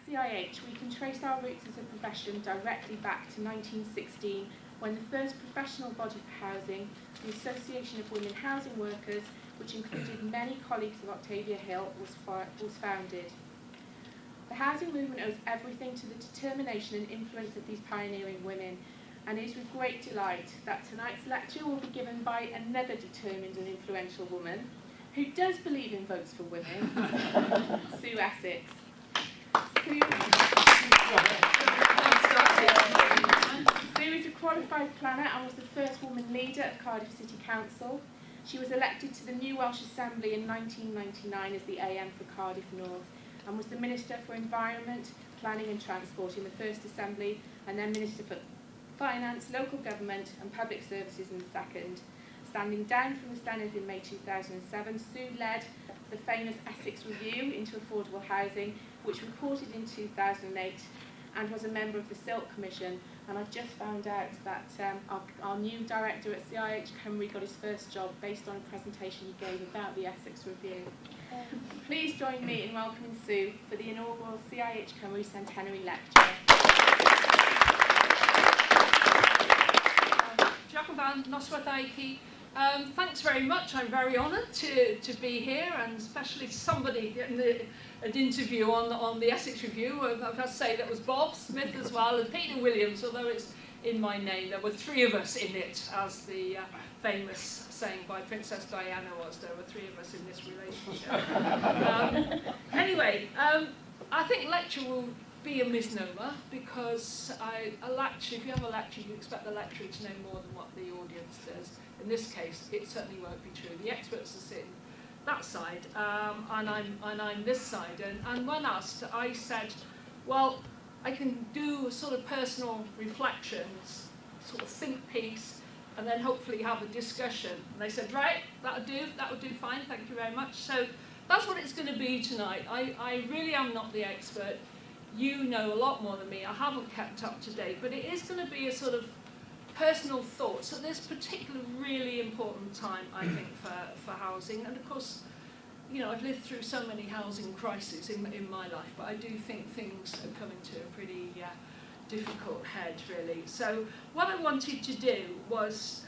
CIH, we can trace our roots as a profession directly back to 1916, when the first professional body for housing, the Association of Women Housing Workers, which included many colleagues of Octavia Hill, was founded. The housing movement owes everything to the determination and influence of these pioneering women, and it is with great delight that tonight's lecture will be given by another determined and influential woman who does believe in votes for women, Sue Essex. Sue is a qualified planner and was the first woman leader of Cardiff City Council. She was elected to the new Welsh Assembly in 1999 as the AM for Cardiff North and was the Minister for Environment, Planning and Transport in the first Assembly, and then Minister for Finance, Local Government and Public Services in the second. Standing down from the Senedd in May 2007, Sue led the famous Essex Review into affordable housing, which reported in 2008, and was a member of the Silk Commission. And I've just found out that our new director at CIH Cymru got his first job based on a presentation he gave about the Essex Review. Please join me in welcoming Sue for the inaugural CIH Cymru Centenary lecture. Diolch yn fawr, noswaith thanks very much. I'm very honoured to be here, and especially somebody getting an interview on the Essex Review. I've got to say that was Bob Smith as well, and Peter Williams, although it's in my name. There were three of us in it, as the famous saying by Princess Diana was. There were three of us in this relationship. Anyway, I think lecture will be a misnomer, because a lecture, if you have a lecture, you expect the lecturer to know more than what the audience does. In this case, it certainly won't be true. The experts are sitting that side, and I'm this side. And when asked, I said, well, I can do sort of personal reflections, sort of think piece, and then hopefully have a discussion. And they said, right, that would do fine, thank you very much. So that's what it's going to be tonight. I really am not the expert. You know a lot more than me. I haven't kept up to date, but it is going to be a sort of personal thoughts at this particular really important time, I think, for housing. And of course, you know, I've lived through so many housing crises in my life, but I do think things are coming to a pretty difficult head, really. So what I wanted to do was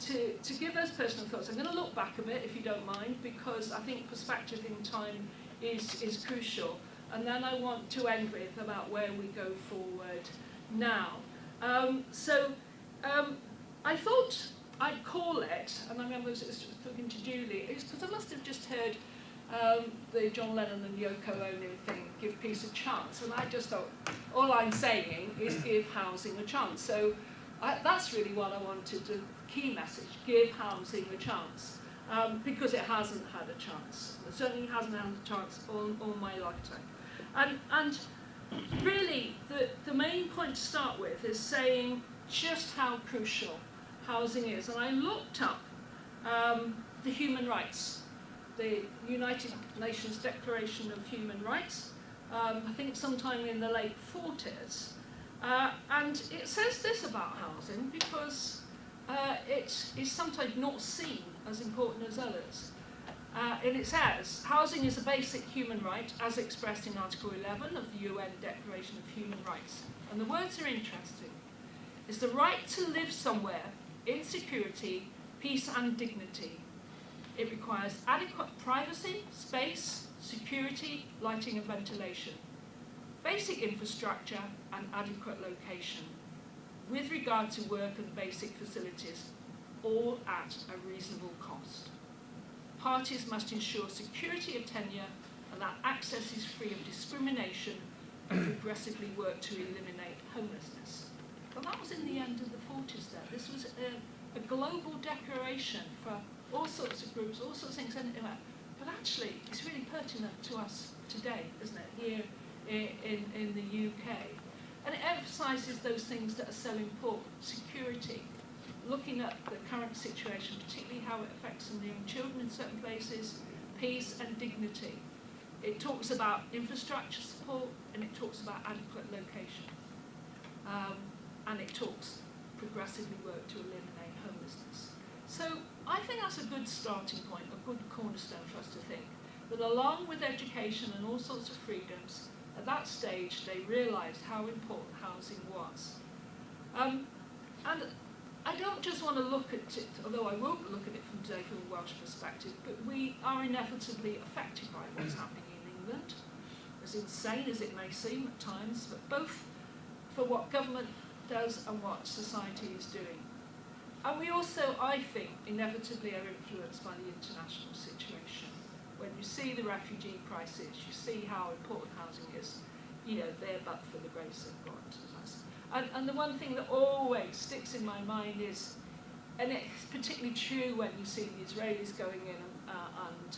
to give us personal thoughts. I'm going to look back a bit, if you don't mind, because I think perspective in time is crucial. And then I want to end with about where we go forward now. I thought I'd call it, and I remember I was talking to Julie, it's because I must have just heard the John Lennon and Yoko Ono thing, give peace a chance, and I just thought, all I'm saying is give housing a chance. So that's really what I wanted, the key message, give housing a chance, because it hasn't had a chance. It certainly hasn't had a chance all my lifetime. And really, the main point to start with is saying just how crucial housing is. And I looked up the human rights, the United Nations Declaration of Human Rights, I think sometime in the late 40s. And it says this about housing, because it is sometimes not seen as important as others. And it says, housing is a basic human right as expressed in Article 11 of the UN Declaration of Human Rights. And the words are interesting. It's the right to live somewhere in security, peace and dignity. It requires adequate privacy, space, security, lighting and ventilation, basic infrastructure and adequate location, with regard to work and basic facilities, all at a reasonable cost. Parties must ensure security of tenure and that access is free of discrimination and progressively work to eliminate homelessness. Well, that was in the end of the 40s there. This was a global declaration for all sorts of groups, all sorts of things. But actually, it's really pertinent to us today, isn't it, here in the UK. And it emphasises those things that are so important. Security, looking at the current situation, particularly how it affects some young children in certain places, peace and dignity. It talks about infrastructure support, and it talks about adequate location. And it talks progressively work to eliminate homelessness. So I think that's a good starting point, a good cornerstone for us to think, that along with education and all sorts of freedoms, at that stage they realised how important housing was. And I don't just want to look at it, although I won't look at it from today from a Welsh perspective, but we are inevitably affected by what's happening in England, as insane as it may seem at times, but both for what government does and what society is doing. And we also, I think, inevitably are influenced by the international situation. When you see the refugee crisis, you see how important housing is, there but for the grace of God. And the one thing that always sticks in my mind is, and it's particularly true when you see the Israelis going in and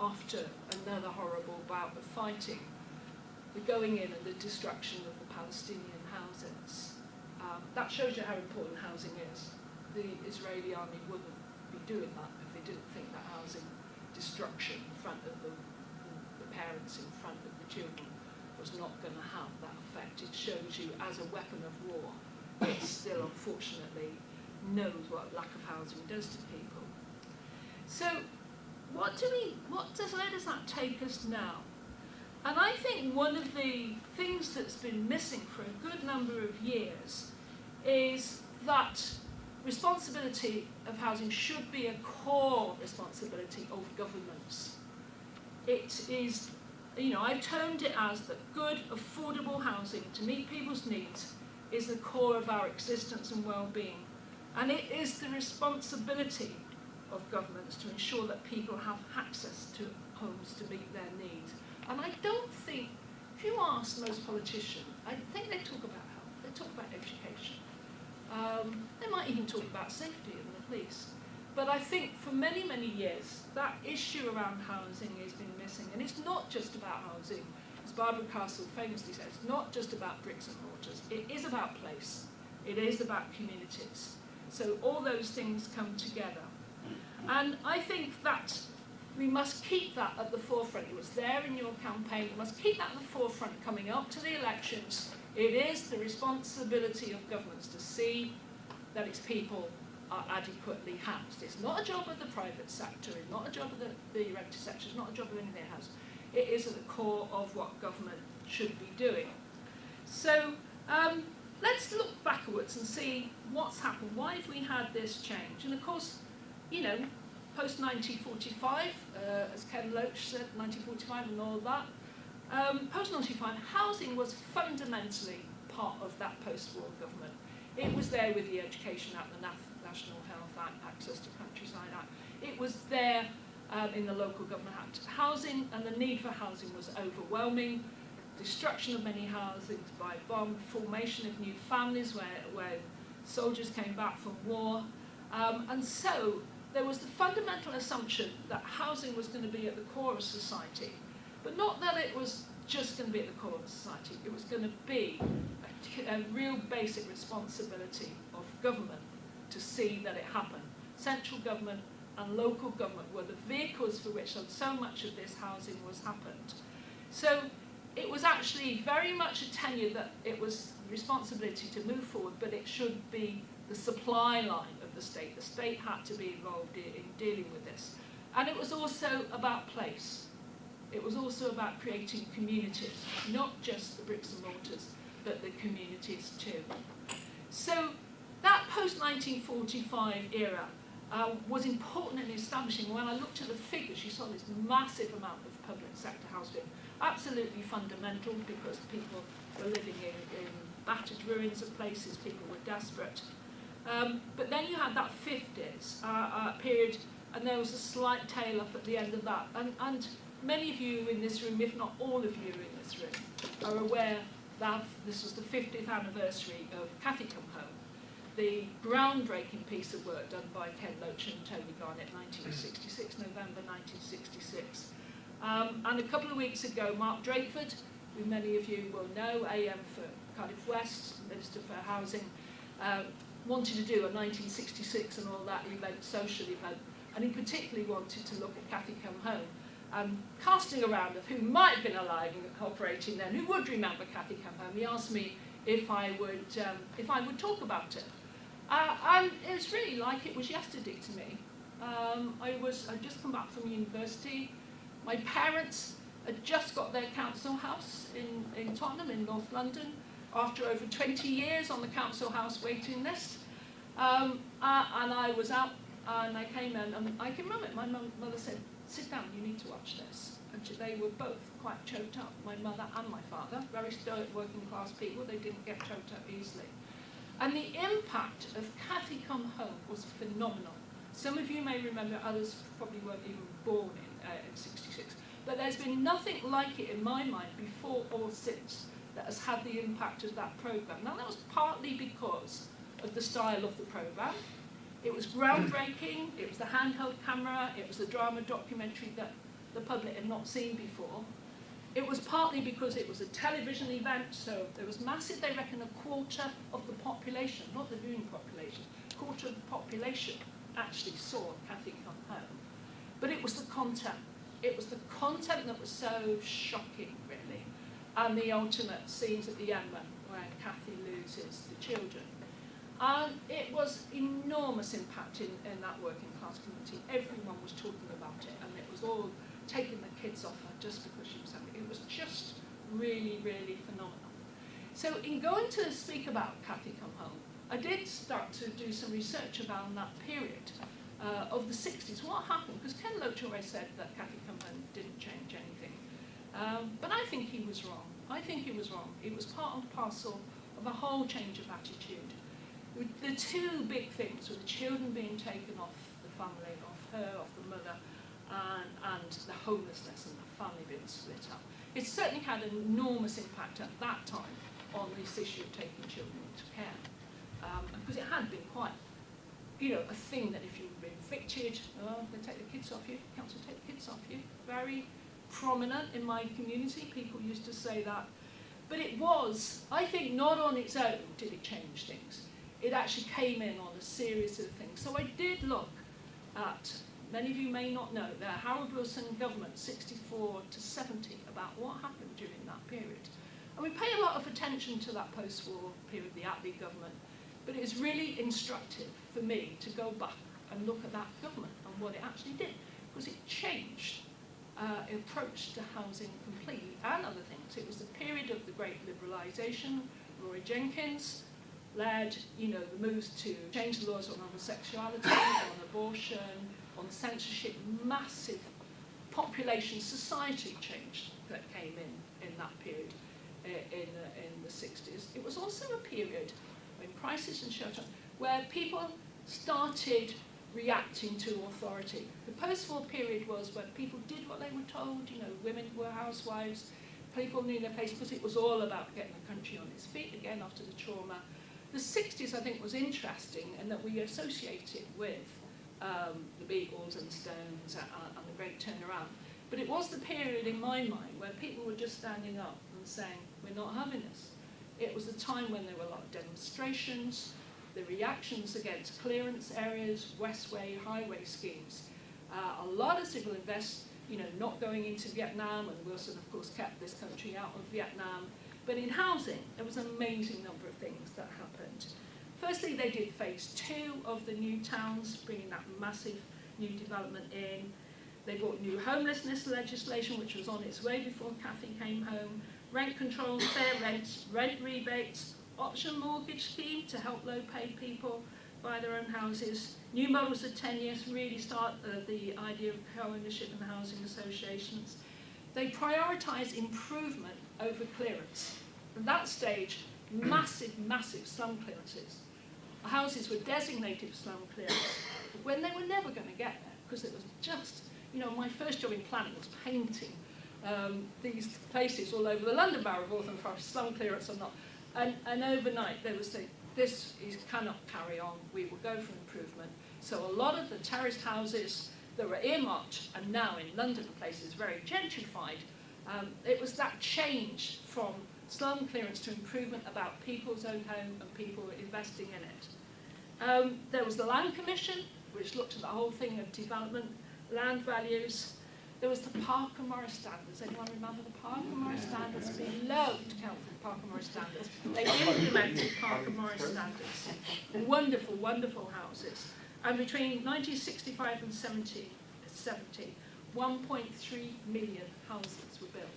after another horrible bout of fighting, the going in and the destruction of the Palestinian houses. That shows you how important housing is. The Israeli army wouldn't be doing that if they didn't think that housing destruction in front of the parents, in front of the children, was not going to have that effect. It shows you, as a weapon of war, it still unfortunately knows what lack of housing does to people. So where does that take us now? And I think one of the things that's been missing for a good number of years is that responsibility of housing should be a core responsibility of governments. It is, I've termed it as that good, affordable housing to meet people's needs is the core of our existence and well-being. And it is the responsibility of governments to ensure that people have access to homes to meet their needs. And I don't think, if you ask most politicians, I think they talk about health, they talk about education. They might even talk about safety and the police. But I think for many, many years, that issue around housing has been missing. And it's not just about housing. As Barbara Castle famously says, it's not just about bricks and mortars. It is about place. It is about communities. So all those things come together. And I think that we must keep that at the forefront. It was there in your campaign. We must keep that at the forefront coming up to the elections. It is the responsibility of governments to see that its people are adequately housed. It's not a job of the private sector, it's not a job of the rented sector, it's not a job of anything else. It is at the core of what government should be doing. So let's look backwards and see what's happened. Why have we had this change? And of course, post-1945, as Ken Loach said, 1945 and all that, post-1945, housing was fundamentally part of that post-war government. It was there with the Education Act, the National Health Act, Access to Countryside Act. It was there in the Local Government Act. Housing and the need for housing was overwhelming. Destruction of many housings by bomb, formation of new families where soldiers came back from war. And so there was the fundamental assumption that housing was going to be at the core of society, but not that it was just going to be at the core of society. It was going to be a real basic responsibility of government to see that it happened. Central government and local government were the vehicles for which so much of this housing was happened. So it was actually very much a tenure that it was responsibility to move forward, but it should be the supply line of the state. The state had to be involved in dealing with this. And it was also about place. It was also about creating communities, not just the bricks and mortars, but the communities too. So that post-1945 era was important in establishing. When I looked at the figures, you saw this massive amount of public sector housing, absolutely fundamental because people were living in battered ruins of places, people were desperate. But then you had that 50s period, and there was a slight tail off at the end of that. And many of you in this room, if not all of you in this room, are aware that this was the 50th anniversary of Cathy Come Home, the groundbreaking piece of work done by Ken Loach and Tony Garnett, 1966, November 1966. And a couple of weeks ago, Mark Drakeford, who many of you will know, AM for Cardiff West, Minister for Housing, wanted to do a 1966 and all that event, social event, and he particularly wanted to look at Cathy Come Home. Casting around of who might have been alive and operating then, who would remember Cathy Come Home, he asked me if I would talk about it. And it was really like it was yesterday to me. I'd just come back from university. My parents had just got their council house in in Tottenham in North London after over 20 years on the council house waiting list. And I was out and I came in and I can remember it. My mother said, sit down, you need to watch this. And they were both quite choked up, my mother and my father, very stoic working class people. They didn't get choked up easily. And the impact of Cathy Come Home was phenomenal. Some of you may remember, others probably weren't even born in 66. But there's been nothing like it in my mind before or since that has had the impact of that programme. Now that was partly because of the style of the programme. It was groundbreaking, it was the handheld camera, it was the drama documentary that the public had not seen before. It was partly because it was a television event, so there was massive, they reckon, a quarter of the population, not the viewing population, a quarter of the population actually saw Cathy Come Home. But it was the content. It was the content that was so shocking, really, and the ultimate scenes at the end where Cathy loses the children. And it was enormous impact in that working class community. Everyone was talking about it, and it was all taking the kids off her just because she was happy. It was just really, really phenomenal. So in going to speak about Cathy Come Home, I did start to do some research about that period of the 60s. What happened? Because Ken Loach always said that Cathy Come Home didn't change anything. But I think he was wrong. I think he was wrong. It was part and parcel of a whole change of attitude. The two big things were the children being taken off the family, off her, off the mother, and the homelessness and the family being split up. It certainly had an enormous impact at that time on this issue of taking children into care. Because it had been quite, a thing that if you've been evicted, they take the kids off you, council take the kids off you. Very prominent in my community, people used to say that. But it was, I think, not on its own did it change things. It actually came in on a series of things. So I did look at, many of you may not know, the Harold Wilson government, 64 to 70, about what happened during that period. And we pay a lot of attention to that post-war period, the Attlee government, but it's really instructive for me to go back and look at that government and what it actually did, because it changed approach to housing completely and other things. It was the period of the great liberalisation. Roy Jenkins led, the moves to change the laws on homosexuality, on abortion, on censorship, massive population, society change that came in that period in the 60s. It was also a period when crisis and shelter, where people started reacting to authority. The post-war period was when people did what they were told, women were housewives, people knew their place, because it was all about getting the country on its feet again after the trauma. The 60s, I think, was interesting in that we associated with the Beatles and the Stones and the Great Turnaround. But it was the period in my mind where people were just standing up and saying, we're not having this. It was the time when there were a lot of demonstrations, the reactions against clearance areas, Westway, highway schemes. A lot of civil invest, not going into Vietnam, and Wilson, of course, kept this country out of Vietnam. But in housing, there was an amazing number of things that happened. Firstly, they did phase 2 of the new towns, bringing that massive new development in. They brought new homelessness legislation, which was on its way before Cathy came home. Rent control, fair rents, rent rebates, option mortgage scheme to help low-paid people buy their own houses. New models of tenures really start the idea of co-ownership in housing associations. They prioritised improvement over clearance. At that stage, massive, massive slum clearances. Houses were designated for slum clearance when they were never going to get there, because it was just, my first job in planning was painting these places all over the London Borough of Waltham Forest, slum clearance or not. And overnight, there was this cannot carry on, we will go for improvement. So a lot of the terraced houses that were earmarked and now in London places very gentrified, it was that change from slum clearance to improvement about people's own home and people investing in it. There was the Land Commission, which looked at the whole thing of development, land values. There was the Parker Morris Standards. Anyone remember the Parker Morris Standards? We loved Parker Morris Standards. They implemented Parker Morris Standards. Wonderful, wonderful houses. And between 1965 and 70, 1.3 million houses were built.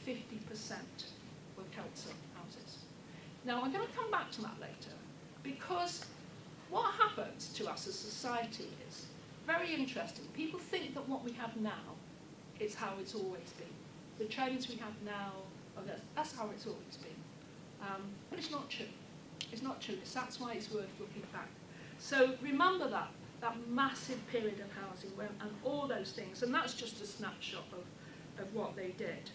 50% were Now, I'm going to come back to that later, because what happens to us as society is very interesting. People think that what we have now is how it's always been. The trends we have now, that's how it's always been. But it's not true. It's not true. That's why it's worth looking back. So remember that massive period of housing and all those things, and that's just a snapshot of what they did.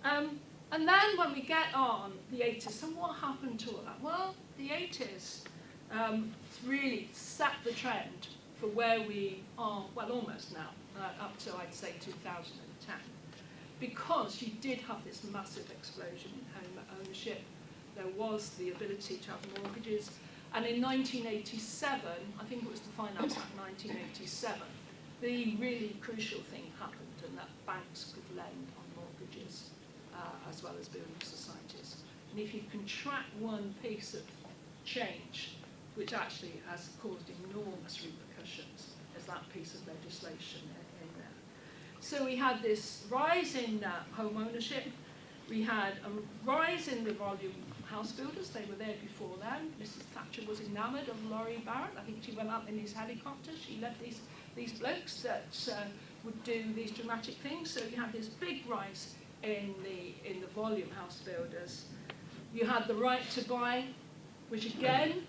And then when we get on the 80s, so what happened to all that? Well, the 80s really set the trend for where we are, well, almost now, up to, I'd say, 2010. Because you did have this massive explosion in home ownership. There was the ability to have mortgages. And in 1987, I think it was the Finance Act 1987, the really crucial thing happened, and that banks could lend on mortgages as well as building societies. And if you can track one piece of change, which actually has caused enormous repercussions, is that piece of legislation in there. So we had this rise in home ownership. We had a rise in the volume of house builders. They were there before then. Mrs. Thatcher was enamoured of Laurie Barrett. I think she went up in his helicopter. She led these blokes that would do these dramatic things. So you had this big rise in the volume house builders. You had the right to buy, which again,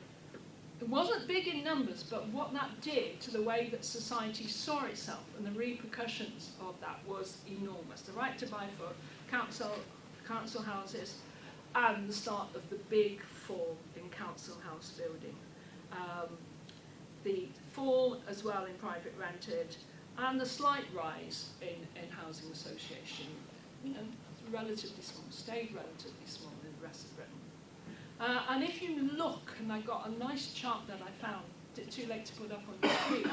it wasn't big in numbers, but what that did to the way that society saw itself and the repercussions of that was enormous. The right to buy for council houses and the start of the big fall in council house building. The fall as well in private rented and the slight rise in housing association, relatively small, stayed relatively small in the rest of Britain. And if you look, and I got a nice chart that I found, too late to put up on the screen,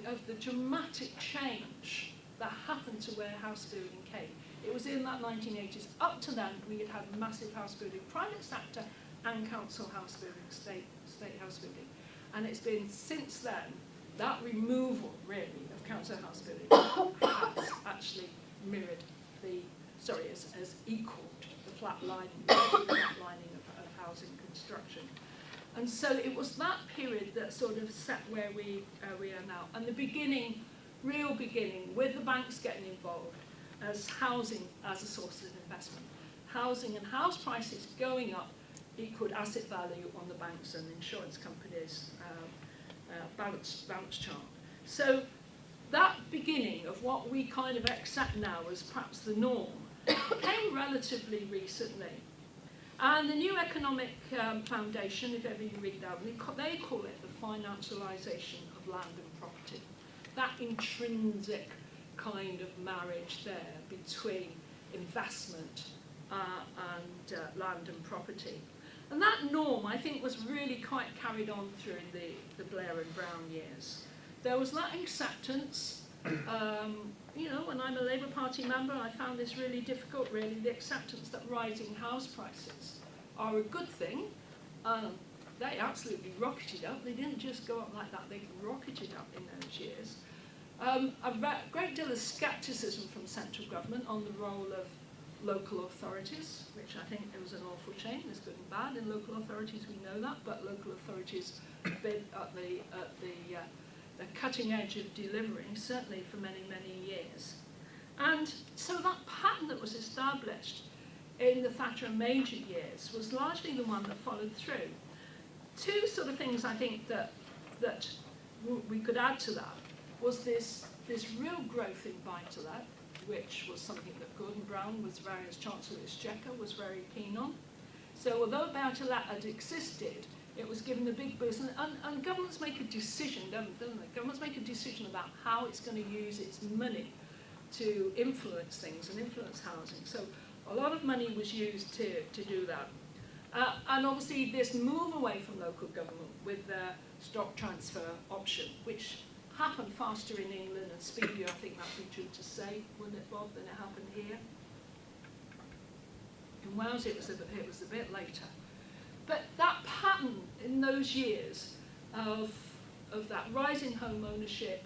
of the dramatic change that happened to where house building came. It was in that 1980s. Up to then, we had had massive house building, private sector and council house building, state house building. And it's been since then, that removal, really, of council house building has actually mirrored has equalled the flatlining of housing construction. And so it was that period that sort of set where we are now. And the beginning, real beginning, with the banks getting involved as housing as a source of investment. Housing and house prices going up equaled asset value on the banks and insurance companies' balance chart. So that beginning of what we kind of accept now as perhaps the norm came relatively recently. And the new economic foundation, if ever you read that, they call it the financialisation of land and property. That intrinsic kind of marriage there between investment and land and property. And that norm, I think, was really quite carried on through the Blair and Brown years. There was that acceptance. When I'm a Labour Party member, I found this really difficult, really, the acceptance that rising house prices are a good thing. They absolutely rocketed up. They didn't just go up like that, they rocketed up in those years. A great deal of scepticism from central government on the role of local authorities, which I think it was an awful shame. There's good and bad in local authorities, we know that, but local authorities have been at the cutting edge of delivering, certainly for many, many years. And so that pattern that was established in the Thatcher and Major years was largely the one that followed through. Two sort of things I think that we could add to that was this real growth in buy-to-let, which was something that Gordon Brown, as Chancellor of the Exchequer, was very keen on. So although buy-to-let had existed, it was given a big boost. And governments make a decision, don't they? Governments make a decision about how it's going to use its money to influence things and influence housing. So a lot of money was used to do that. And obviously this move away from local government with the stock transfer option, which happened faster in England and speedier, I think that'd be true to say, wouldn't it, Bob, than it happened here. In Wales it was a bit later. But that pattern in those years of that rising home ownership,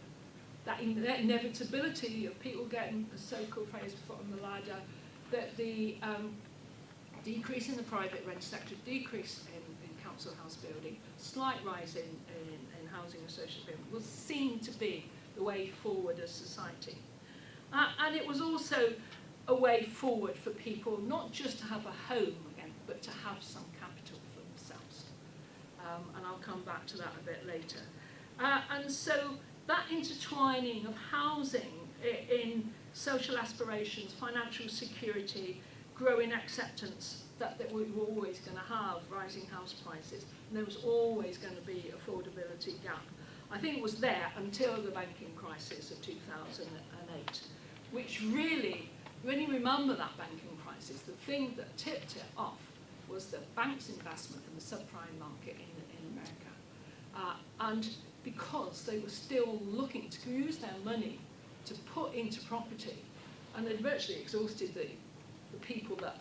that inevitability of people getting a so-called phrase foot on the ladder, that the decrease in the private rent sector, decrease in council house building, slight rise in housing association building was seen to be the way forward as society. And it was also a way forward for people not just to have a home again, but to have some capital for themselves. And I'll come back to that a bit later. And so that intertwining of housing in social aspirations, financial security, growing acceptance that we were always going to have rising house prices, and there was always going to be affordability gap. I think it was there until the banking crisis of 2008, which really, when you remember that banking crisis, the thing that tipped it off was the bank's investment in the subprime market in America. And because they were still looking to use their money to put into property, and they'd virtually exhausted the people that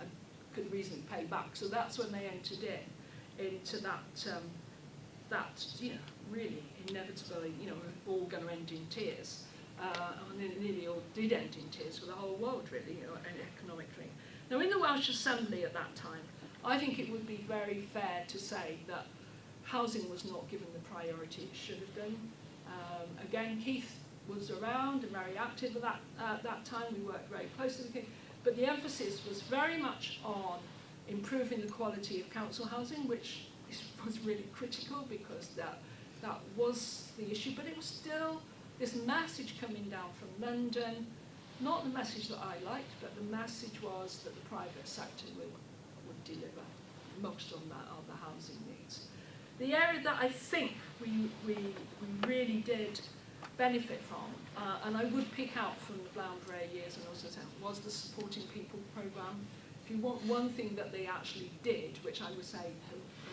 could reasonably pay back. So that's when they entered into that really inevitably, we're all going to end in tears. And it nearly all did end in tears for the whole world, really, economically. Now, in the Welsh Assembly at that time, I think it would be very fair to say that housing was not given the priority it should have done. Again, Keith was around and very active at that time. We worked very closely with him. But the emphasis was very much on improving the quality of council housing, which was really critical because that was the issue. But it was still this message coming down from London, not the message that I liked, but the message was that the private sector would deliver most on the housing needs. The area that I think we really did benefit from, and I would pick out from the Blount-Bray years and also was the Supporting People programme. If you want one thing that they actually did, which I would say,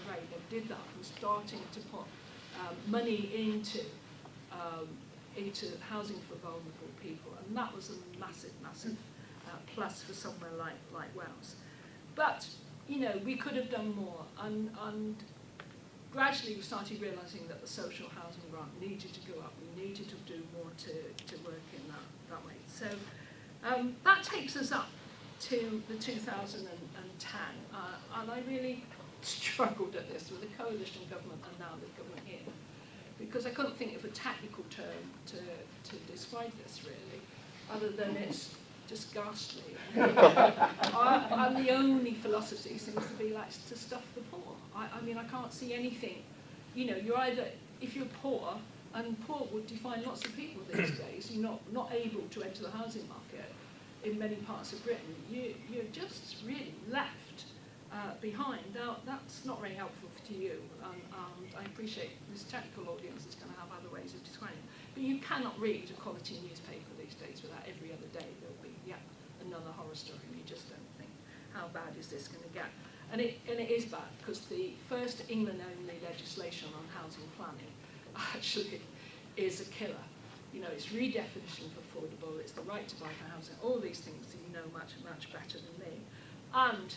hooray, they did that, was starting to put money into housing for vulnerable people, and that was a massive plus for somewhere like Wales. But we could have done more, and gradually we started realising that the social housing grant needed to go up. We needed to do more to work in that way. So that takes us up to the 2010, and I really struggled at this with the coalition government and now the government here, because I couldn't think of a technical term to describe this really, other than it's just ghastly. And the only philosophy seems to be like to stuff the poor. I mean, I can't see anything. You're either, if you're poor, and poor would define lots of people these days, you're not able to enter the housing market in many parts of Britain, you're just really left behind. Now, that's not very helpful to you, and I appreciate this technical audience is going to have other ways of describing it, but you cannot read a quality newspaper these days without every other day there'll be another horror story, and you just don't think, how bad is this going to get? And it is bad, because the first England-only legislation on housing planning actually is a killer. It's redefinition of affordable, it's the right to buy for housing, all these things that you know much better than me. And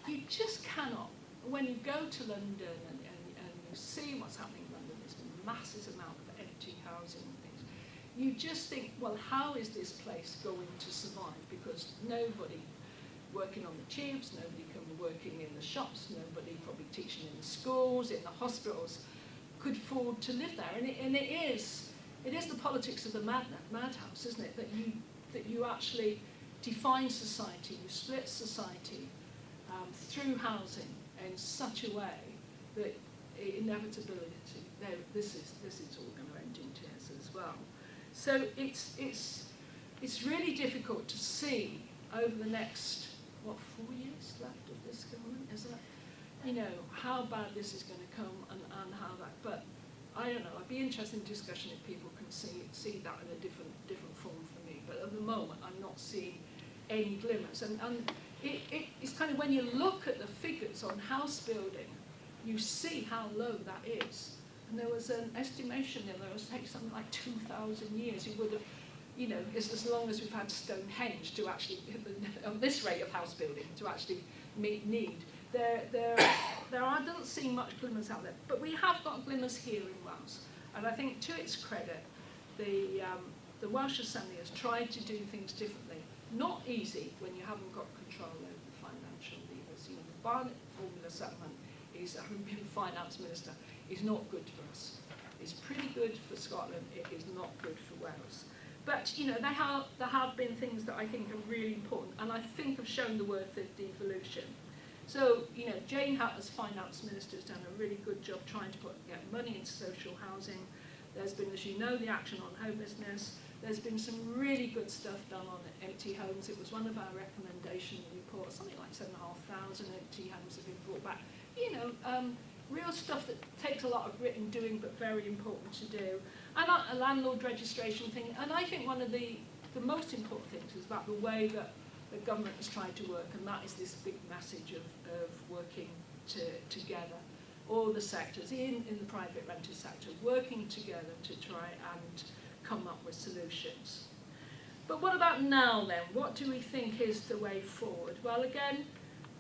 you just cannot, when you go to London and you see what's happening in London, there's a massive amount of empty housing and things, you just think, well, how is this place going to survive? Because nobody working on the tubes, nobody working in the shops, nobody probably teaching in the schools, in the hospitals, could afford to live there. And it is the politics of the madhouse, isn't it? That you actually define society, you split society through housing in such a way that inevitability, this is all going to end in tears as well. So it's really difficult to see over the next 4 years left of this government, is it? How bad this is going to come and how that. But I don't know. I'd be interested in discussion if people can see that in a different form for me. But at the moment, I'm not seeing any glimmers. And it's kind of when you look at the figures on house building, you see how low that is. And there was an estimation there was something like 2,000 years. You would have. As long as we've had Stonehenge to actually, on this rate of house building, to actually meet need, there doesn't seem much glimmers out there. But we have got glimmers here in Wales, and I think to its credit, the Welsh Assembly has tried to do things differently. Not easy when you haven't got control over the financial levers. Barnett formula settlement is, having been finance minister, is not good for us. It's pretty good for Scotland, it is not good for Wales. But, you know, there have been things that I think are really important, and I think have shown the worth of devolution. So, you know, Jane Hutt as finance minister has done a really good job trying to get money into social housing. There's been, as you know, the action on homelessness. There's been some really good stuff done on empty homes. It was one of our recommendation reports, something like 7,500 empty homes have been brought back. You know, real stuff that takes a lot of grit and doing, but very important to do. And a landlord registration thing. And I think one of the most important things is about the way that the government has tried to work, and that is this big message of working together. All the sectors in the private rented sector working together to try and come up with solutions. But what about now then? What do we think is the way forward? Well, again,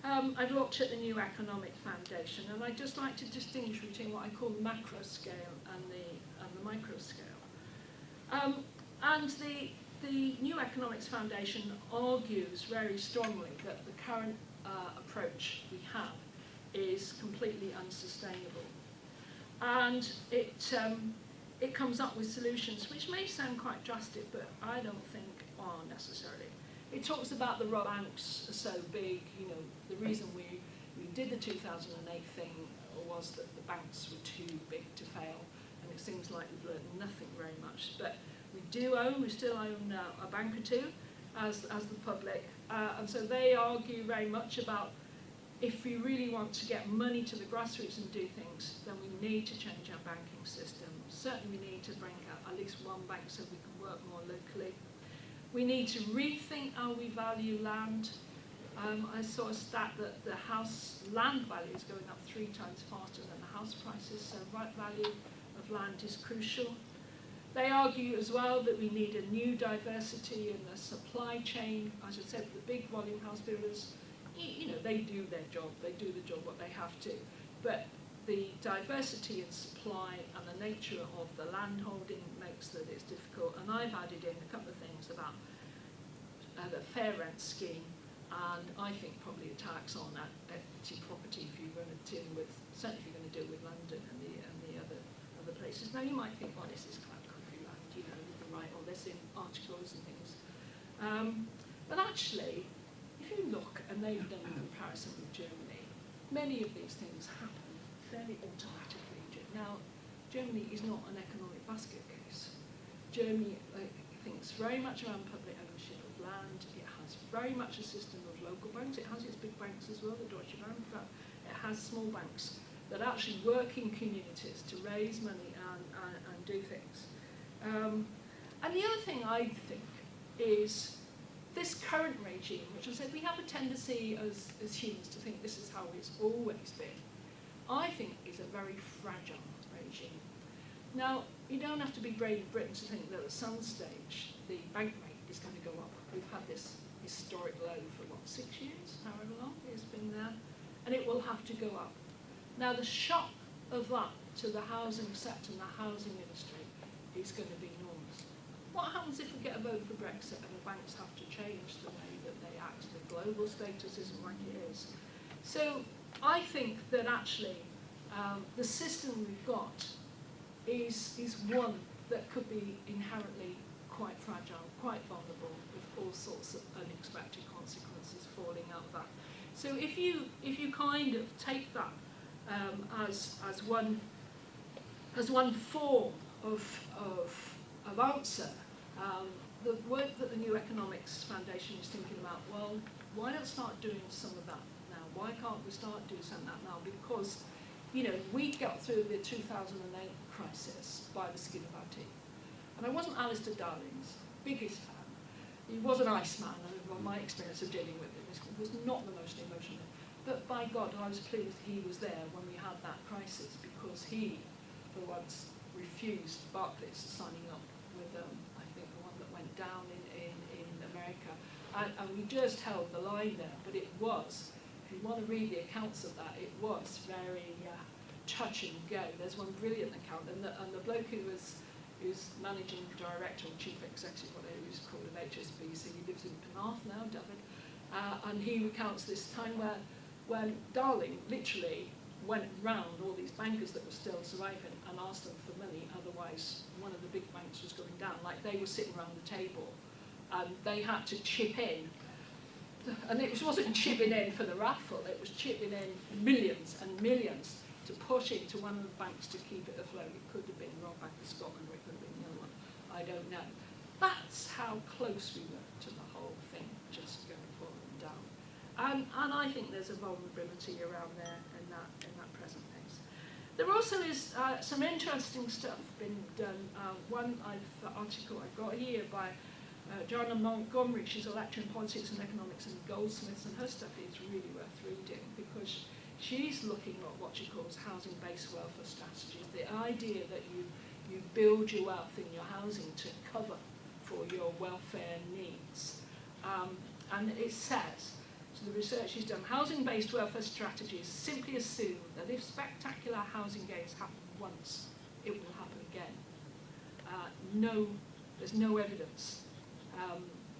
I've looked at the New Economic Foundation, and I'd just like to distinguish between what I call the macro scale and the micro scale. And the New Economics Foundation argues very strongly that the current approach we have is completely unsustainable. And it comes up with solutions which may sound quite drastic, but I don't think are necessarily. It talks about the banks are so big, you know, the reason we did the 2008 thing was that the banks were too big to fail, and it seems like we've learned nothing very much. But we still own a bank or two as the public, and so they argue very much about if we really want to get money to the grassroots and do things, then we need to change our banking system. Certainly we need to bring out at least one bank so we can work more locally. We need to rethink how we value land. I saw a stat that the house land value is going up 3 times faster than the house prices, so right value of land is crucial. They argue as well that we need a new diversity in the supply chain. As I said, the big volume house builders, you know, they do their job, they do the job what they have to. But the diversity in supply and the nature of the land holding makes that it's difficult. And I've added in a couple of things about the fair rent scheme, and I think probably a tax on equity property if you're going to deal with, certainly if you're going to deal with London and the other places. Now you might think, oh, this is quite country land, you know, you can write all this in articles and things. But actually, if you look, and they've done a comparison with Germany, many of these things happen fairly automatically. Now, Germany is not an economic basket case. Germany thinks very much around public ownership of land. It has very much a system of local banks. It has its big banks as well, the Deutsche Bank, but it has small banks that actually work in communities to raise money and do things. And the other thing I think is this current regime, which I said we have a tendency as humans to think this is how it's always been, I think is a very fragile regime. Now, you don't have to be brave in Britain to think that at some stage the bank rate is going to go up. We've had this historic low for, 6 years, however long it's been there, and it will have to go up. Now, the shock of that to the housing sector and the housing industry is going to be enormous. What happens if we get a vote for Brexit and the banks have to change the way that they act? The global status isn't like it is. So I think that actually the system we've got is one that could be inherently quite fragile, quite vulnerable, with all sorts of unexpected consequences falling out of that. So if you kind of take that as one form of answer, the work that the New Economics Foundation is thinking about, well, why not start doing some of that now? Why can't we start doing some of that now? Because, you know, we got through the 2008 crisis by the skin of our teeth. And I wasn't Alistair Darling's biggest fan. He was an Iceman, and my experience of dealing with it was not the most emotional. But by God, I was pleased he was there when we had that crisis, because he, for once, refused Barclays signing up with, I think, the one that went down in America. And we just held the line there, but it was, if you want to read the accounts of that, it was very touch and go. There's one brilliant account, and the bloke who's managing director or chief executive, whatever he was called, of HSBC, he lives in Penarth now, David, and he recounts this time where when Darling literally went round all these bankers that were still surviving and asked them for money, otherwise one of the big banks was going down. Like, they were sitting around the table and they had to chip in. And it wasn't chipping in for the raffle, it was chipping in millions and millions to push into one of the banks to keep it afloat. It could have been Royal Bank of Scotland, or it could have been the other one, I don't know. That's how close we were to the whole thing just going falling down. And I think there's a vulnerability around there in that present case. There also is some interesting stuff been done. One article I've got here by Joanna Montgomery. She's a lecturer in politics and economics in Goldsmiths, and her stuff is really worth reading because she's looking at what she calls housing-based welfare strategies, the idea that you build your wealth in your housing to cover for your welfare needs. And it says, so the research she's done, housing-based welfare strategies simply assume that if spectacular housing gains happen once, it will happen again. There's no evidence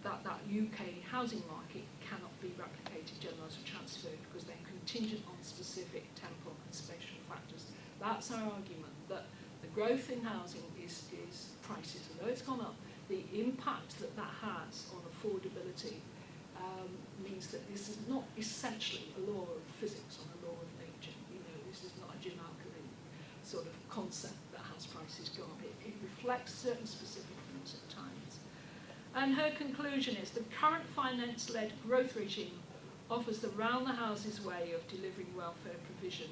that UK housing market cannot be replicated, generalised or transferred, because they're contingent on specific temporal and spatial factors. That's our argument, that the growth in housing is prices. Although it's gone up, the impact that has on affordability means that this is not essentially a law of physics or a law of nature. You know, this is not a Jim Alkalin sort of concept that has prices go up. It reflects certain specific things at times. And her conclusion is the current finance-led growth regime offers the round-the-houses way of delivering welfare provision,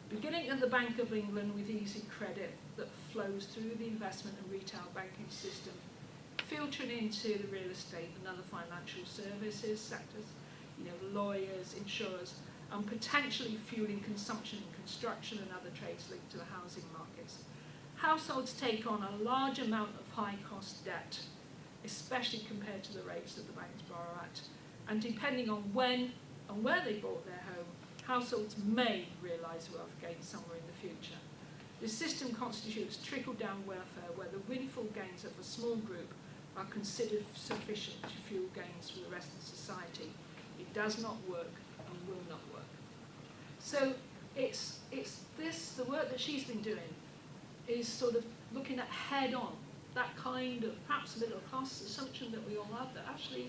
beginning at the Bank of England with easy credit that flows through the investment and retail banking system, filtering into the real estate and other financial services sectors, you know, lawyers, insurers, and potentially fueling consumption in construction and other trades linked to the housing markets. Households take on a large amount of high-cost debt, especially compared to the rates that the banks borrow at. And depending on when and where they bought their home, households may realise wealth gains somewhere in the future. The system constitutes trickle-down welfare where the windfall gains of a small group are considered sufficient to fuel gains for the rest of society. It does not work and will not work. So it's this, the work that she's been doing is sort of looking at head-on that kind of perhaps middle class assumption that we all have, that actually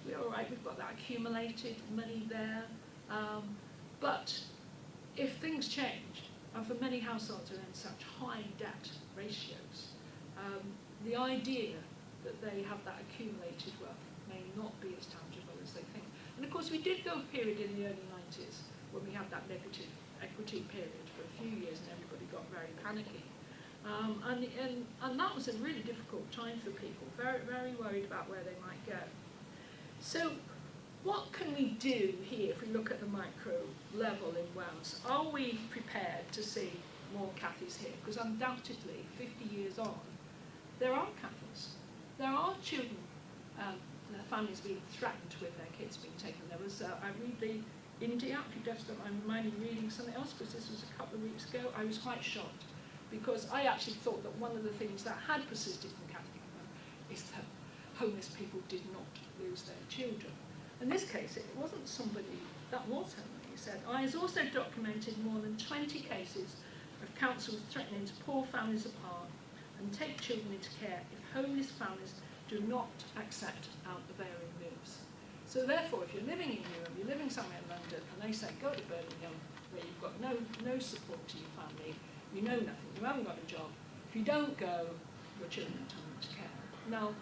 we're all right, we've got that accumulated money there. But if things change, and for many households are in such high debt ratios, the idea that they have that accumulated wealth may not be as tangible as they think. And of course we did go a period in the early 90s when we had that negative equity period for a few years and everybody got very panicky. And that was a really difficult time for people, very, very worried about where they might go. So what can we do here if we look at the micro level in Wales? Are we prepared to see more Cathys here? Because undoubtedly, 50 years on, there are Cathys. There are children, their families being threatened with their kids being taken. There was, I read the India, if you just don't mind me reading something else, because this was a couple of weeks ago, I was quite shocked. Because I actually thought that one of the things that had persisted from Catholic is that homeless people did not lose their children. In this case, it wasn't somebody that was homeless. He said, I has also documented more than 20 cases of councils threatening to pull families apart and take children into care if homeless families do not accept out the varying moves. So therefore, if you're living in Newham, you're living somewhere in London, and they say, go to Birmingham, where you've got no support to your family, you know nothing, you haven't got a job. If you don't go, your children are taken into care. Now,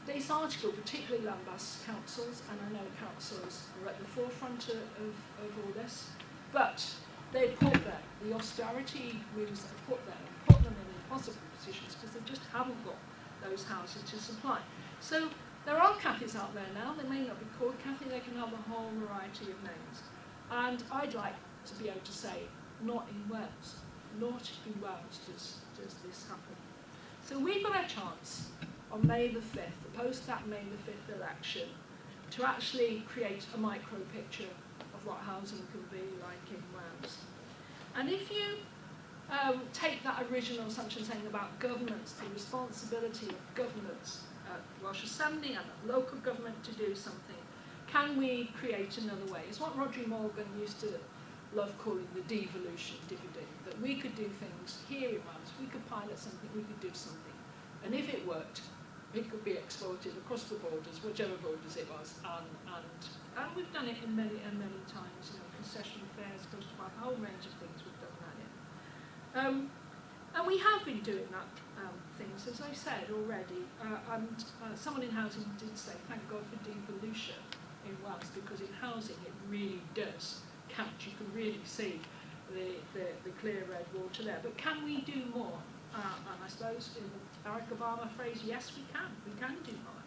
this article particularly lambasts councils, and I know councils are at the forefront of all this, but they put there, the austerity moves that are put there, and put them in impossible positions because they just haven't got those houses to supply. So there are Cathys out there now. They may not be called Cathy, they can have a whole variety of names. And I'd like to be able to say, not in Wales. Not in Wales does this happen. So we've got a chance on May the 5th, post that May the 5th election, to actually create a micro picture of what housing can be like in Wales. And if you take that original assumption saying about governments, the responsibility of governments at Welsh Assembly and at local government to do something, can we create another way? It's what Roger Morgan used to love calling the devolution dividend, that we could do things here in Wales, we could pilot something, we could do something. And if it worked, it could be exported across the borders, whichever borders it was, and we've done it in many times, you know, concession fares, coast to a whole range of things we've done that in. And we have been doing that things, as I said already, someone in housing did say, thank God for devolution in Wales, because in housing it really does count. You can really see the clear red water there. But can we do more? And I suppose in the Barack Obama phrase, yes, we can do more.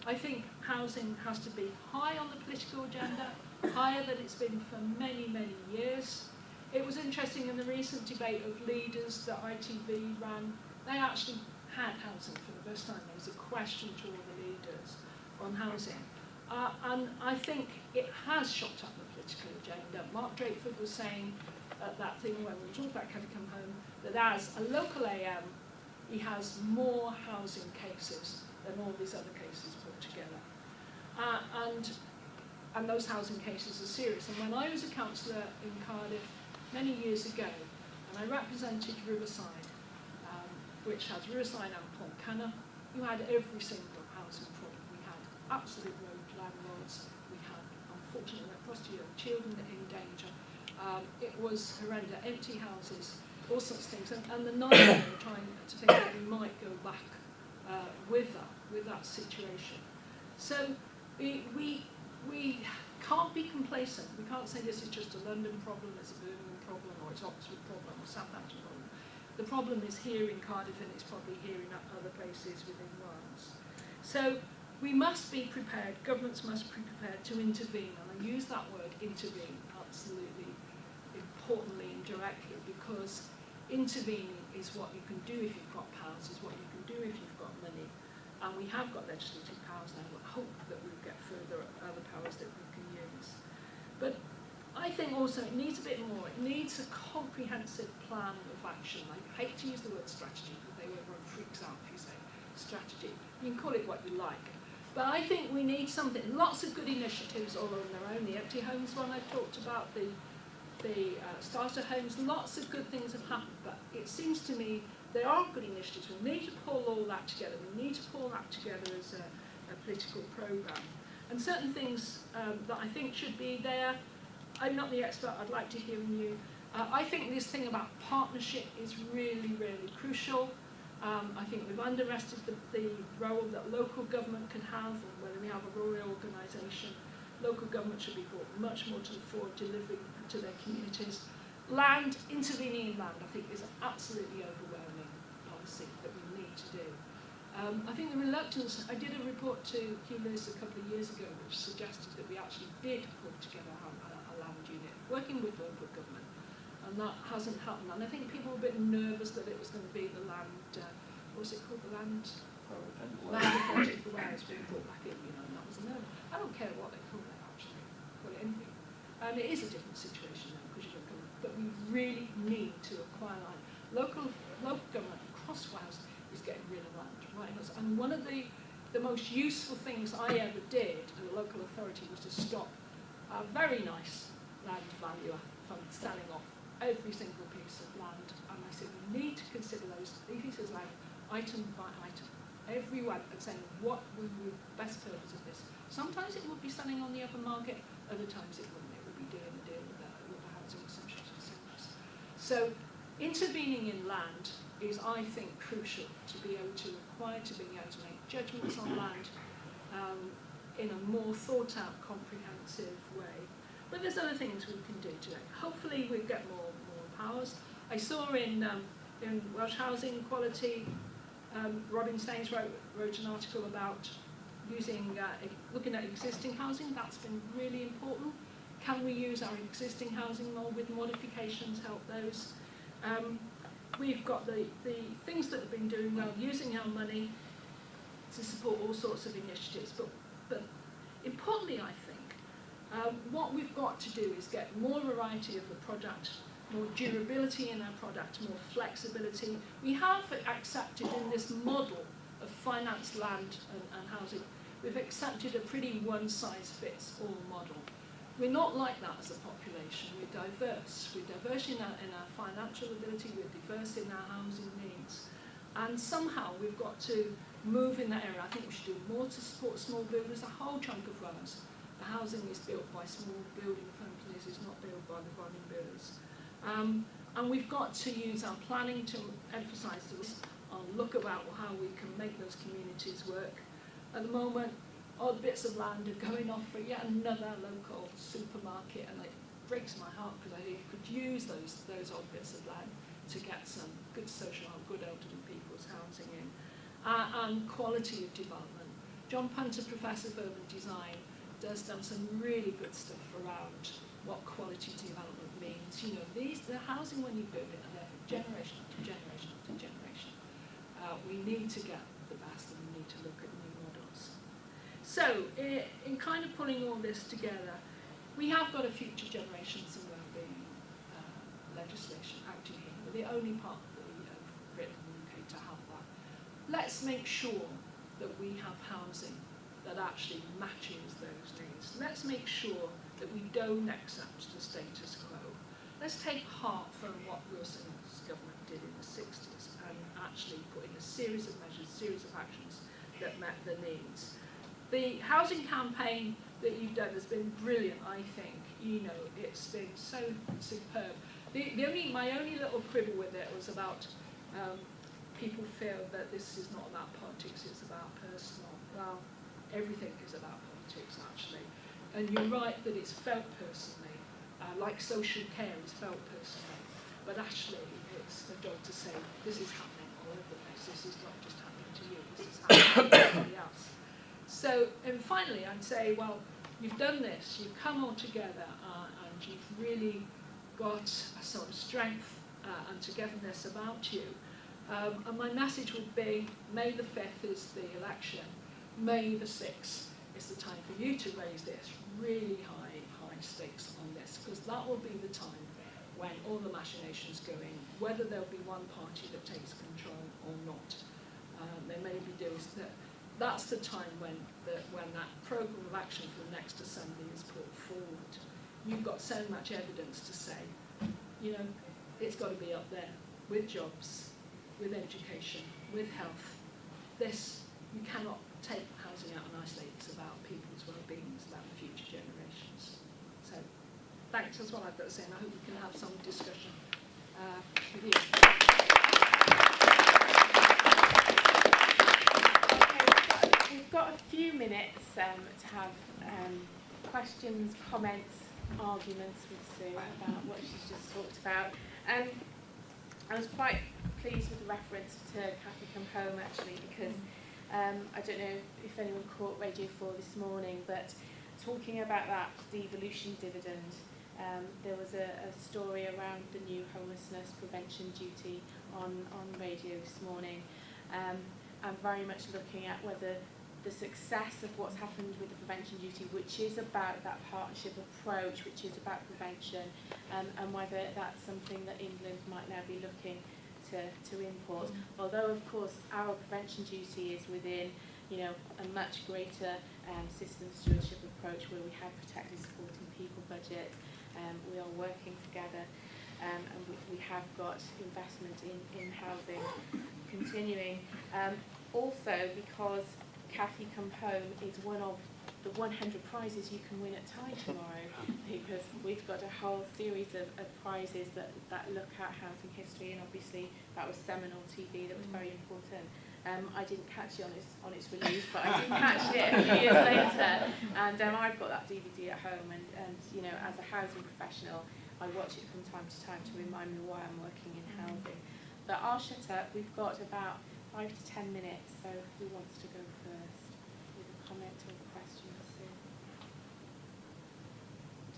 I think housing has to be high on the political agenda, higher than it's been for many years. It was interesting in the recent debate of leaders that ITV ran, they actually had housing for the first time. There was a question to all the leaders on housing. And I think it has shot up the political agenda. Mark Drakeford was saying at that thing when we talked about Can I Come Home, that as a local AM, he has more housing cases than all these other cases put together. And those housing cases are serious. And when I was a councillor in Cardiff many years ago, and I represented Riverside, which has Riverside and Pontcanna, you had every single housing problem. We had absolute road landlords, we had, unfortunately, across the year, children in danger. It was horrendous, empty houses, all sorts of things, and the nightmare of trying to think that we might go back with that situation. So we can't be complacent. We can't say this is just a London problem, it's a Birmingham problem, or it's Oxford problem, or Southampton problem. The problem is here in Cardiff, and it's probably here in other places within Wales. So we must be prepared, governments must be prepared to intervene, and I use that word intervene absolutely importantly and directly, because intervening is what you can do if you've got powers, is what you can do if you've got money. And we have got legislative powers now. I hope that we'll get further other powers that we can use. But I think also it needs a bit more. It needs a comprehensive plan of action. I hate to use the word strategy, because everyone freaks out if you say strategy. You can call it what you like. But I think we need something. Lots of good initiatives all on their own. The empty homes one I've talked about, the starter homes, lots of good things have happened, but it seems to me there are good initiatives. We need to pull all that together. We need to pull that together as a political programme. And certain things that I think should be there, I'm not the expert, I'd like to hear from you. I think this thing about partnership is really crucial. I think we've underestimated the role that local government can have, and whether we have a rural organisation. Local government should be brought much more to the fore, delivering to their communities. Land, intervening in land, I think is an absolutely overwhelming policy that we need to do. I think the reluctance, I did a report to Hugh Lewis a couple of years ago which suggested that we actually did put together a land unit, working with local government, and that hasn't happened. And I think people were a bit nervous that it was going to be the land, what was it called, the land authority for Wales being brought back in, you know, and that was a no. I don't care what they call it actually, call it anything. And it is a different situation now because you don't come, but we really need to acquire land. Local government across Wales is getting rid of land, right? And one of the most useful things I ever did as a local authority was to stop a very nice land valuer from selling off every single piece of land. And I said, we need to consider those pieces of land item by item, everyone, and saying what would be the best purpose of this. Sometimes it would be selling on the open market, other times it wouldn't. It would be doing a deal with the housing associations. So intervening in land is, I think, crucial to be able to acquire, to be able to make judgments on land in a more thought out, comprehensive way. But there's other things we can do today. Hopefully we'll get more powers. I saw in Welsh Housing Quality, Robin Staines wrote an article about looking at existing housing. That's been really important. Can we use our existing housing more with modifications, help those? We've got the things that have been doing well, using our money to support all sorts of initiatives. But importantly, I think, what we've got to do is get more variety of the product, more durability in our product, more flexibility. We have accepted in this model of finance, land and housing, we've accepted a pretty one-size-fits-all model. We're not like that as a population. We're diverse. We're diverse in our financial ability. We're diverse in our housing needs. And somehow we've got to move in that area. I think we should do more to support small builders. A whole chunk of runners. The housing is built by small building companies. It's not built by the volume builders. And we've got to use our planning to emphasise this, and look about how we can make those communities work. At the moment, odd bits of land are going off for yet another local supermarket, and it breaks my heart because I could use those odd bits of land to get some good social, good elderly people's housing in, and quality of development. John Punter, Professor of Urban Design, does some really good stuff around what quality development means. You know, the housing when you build it, and therefore generation after generation after generation. We need to get the best, and we need to look at new models. So, in kind of pulling all this together, we have got a future generations and wellbeing legislation acting here. We're the only part of Britain and the UK to have that. Let's make sure that we have housing that actually matches those needs. Let's make sure that we don't accept the status quo. Let's take heart from what Wilson's government did in the 60s and actually put in a series of measures, series of actions that met the needs. The housing campaign that you've done has been brilliant, I think. You know, it's been so superb. My only little quibble with it was about people feel that this is not about politics, it's about personal. Well, everything is about politics, actually. And you're right that it's felt personally, like social care is felt personally. But actually, it's the job to say, this is happening all over the place. This is not just happening to you, this is happening to everybody else. So, and finally, I'd say, well, you've done this, you've come all together, and you've really got a sort of strength and togetherness about you. And my message would be, May the 5th is the election. May the 6th is the time for you to raise this really high stakes on this, because that will be the time when all the machinations go in, whether there'll be one party that takes control or not. There may be deals that. That's the time when that programme of action for the next assembly is put forward. You've got so much evidence to say, you know, it's got to be up there with jobs, with education, with health. This, you cannot take housing out and isolate. It's about people's well-being, it's about the future generations. So, thanks, that's what I've got to say, and I hope we can have some discussion with you. We've got a few minutes to have questions, comments, arguments with Sue about what she's just talked about. I was quite pleased with the reference to Cathy Come Home, actually, because I don't know if anyone caught Radio 4 this morning, but talking about that devolution dividend, there was a story around the new homelessness prevention duty on radio this morning, and very much looking at whether the success of what's happened with the prevention duty, which is about that partnership approach, which is about prevention, and whether that's something that England might now be looking to import. Although, of course, our prevention duty is within, you know, a much greater system stewardship approach where we have protected, supporting people budget. We are working together, and we have got investment in housing continuing. Also, because Cathy Come Home is one of the 100 prizes you can win at TAI tomorrow, because we've got a whole series of prizes that look at housing history, and obviously that was seminal TV, that was very important. I didn't catch it on its release, but I did catch it a few years later, and I've got that DVD at home, and you know, as a housing professional, I watch it from time to time to remind me why I'm working in housing. But I'll shut up. We've got about 5 to 10 minutes, so who wants to go first with a comment or a question? Sue?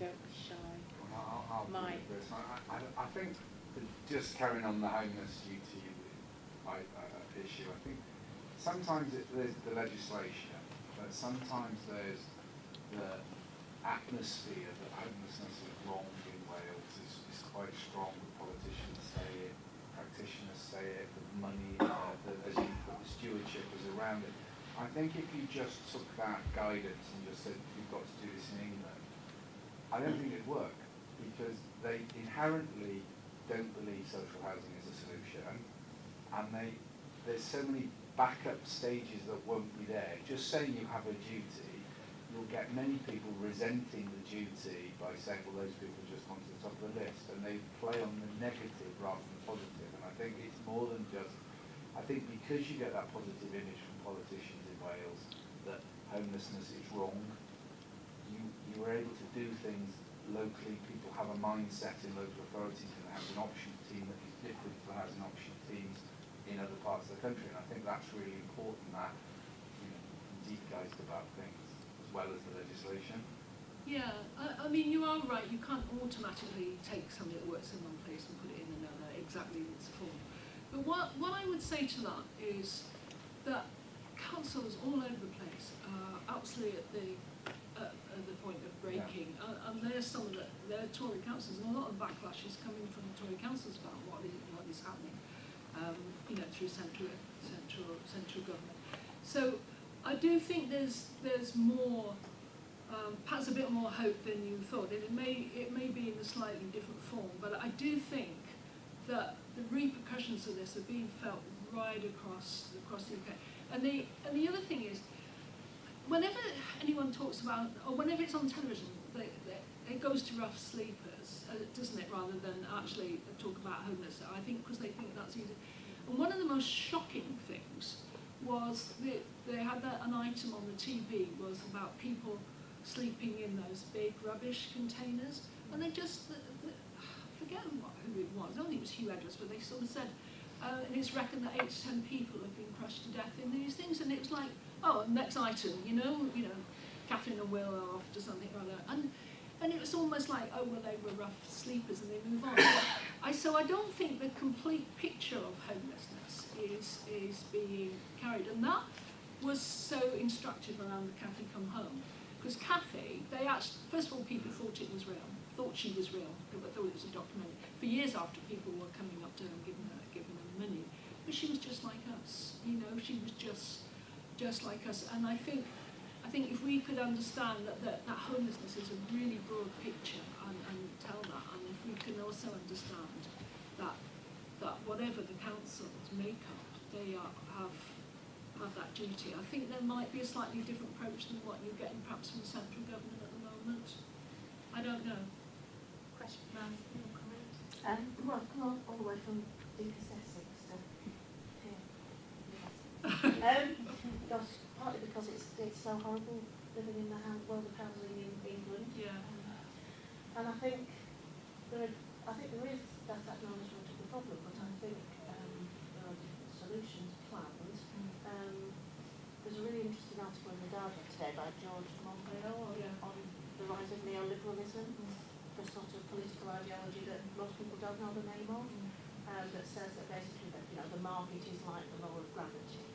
Don't be shy. Well, I'll Mike. do it first. I think just carrying on the homeless duty issue, I think sometimes there's the legislation, but sometimes there's the atmosphere that homelessness is wrong in Wales is quite strong. The politicians say it, practitioners say it, the money, as you put, the stewardship is around it. I think if you just took that guidance and just said, you've got to do this in England, I don't think it'd work, because they inherently don't believe social housing is a solution, and there's so many backup stages that won't be there. Just saying you have a duty, you'll get many people resenting the duty by saying, well, those people just want to the top of the list, and they play on the negative rather than the positive. And I think it's more than just, I think because you get that positive image from politicians in Wales that homelessness is wrong, you were able to do things locally. People have a mindset in local authorities and have an option team that is different to having option teams in other parts of the country. And I think that's really important, that deep guys about things as well as the legislation. Yeah, I mean, you are right. You can't automatically take something that works in one place and put it in another exactly in its form. But what I would say to that is that councils all over the place are absolutely at the point of breaking, and there's some of they're Tory councils, and a lot of backlash is coming from the Tory councils about what is happening, through central government. So I do think there's more, perhaps a bit more hope than you thought. It may be in a slightly different form, but I do think that the repercussions of this are being felt right across the UK. And the other thing is, whenever anyone talks about, or whenever it's on television, it goes to rough sleepers, doesn't it, rather than actually talk about homelessness. I think because they think that's easy. And one of the most shocking things was they had an item on the TV was about people sleeping in those big rubbish containers, and they just, forget who it was, I don't think it was Hugh Edwards, but they sort of said, and it's reckoned that 8 to 10 people have been crushed to death in these things, and it was like, oh, next item, Catherine and Will are off to something or other, and it was almost like, oh, well, they were rough sleepers and they move on. So I don't think the complete picture of homelessness is being carried, and that was so instructive around the Cathy Come Home, because Cathy, they actually, first of all, people thought it was real, thought she was real, but thought it was a documentary. For years after, people were coming up to her and giving her money, but she was just like us, she was just like us. And I think if we could understand that homelessness is a really broad picture and tell that, and if we can also understand that whatever the councils make up, they have that duty, I think there might be a slightly different approach than what you're getting perhaps from central government at the moment. I don't know. Question, ma'am, your comment? Well, come all the way from deepest Essex to here. Partly because it's so horrible living in the world of housing in England. Yeah. And I think there is that acknowledgement of the problem, but I think there are different solutions planned. There's a really interesting article in the Guardian today by George Monbiot on the rise of neoliberalism, the sort of political ideology that most people don't know the name of, that says that basically that the market is like the law of gravity.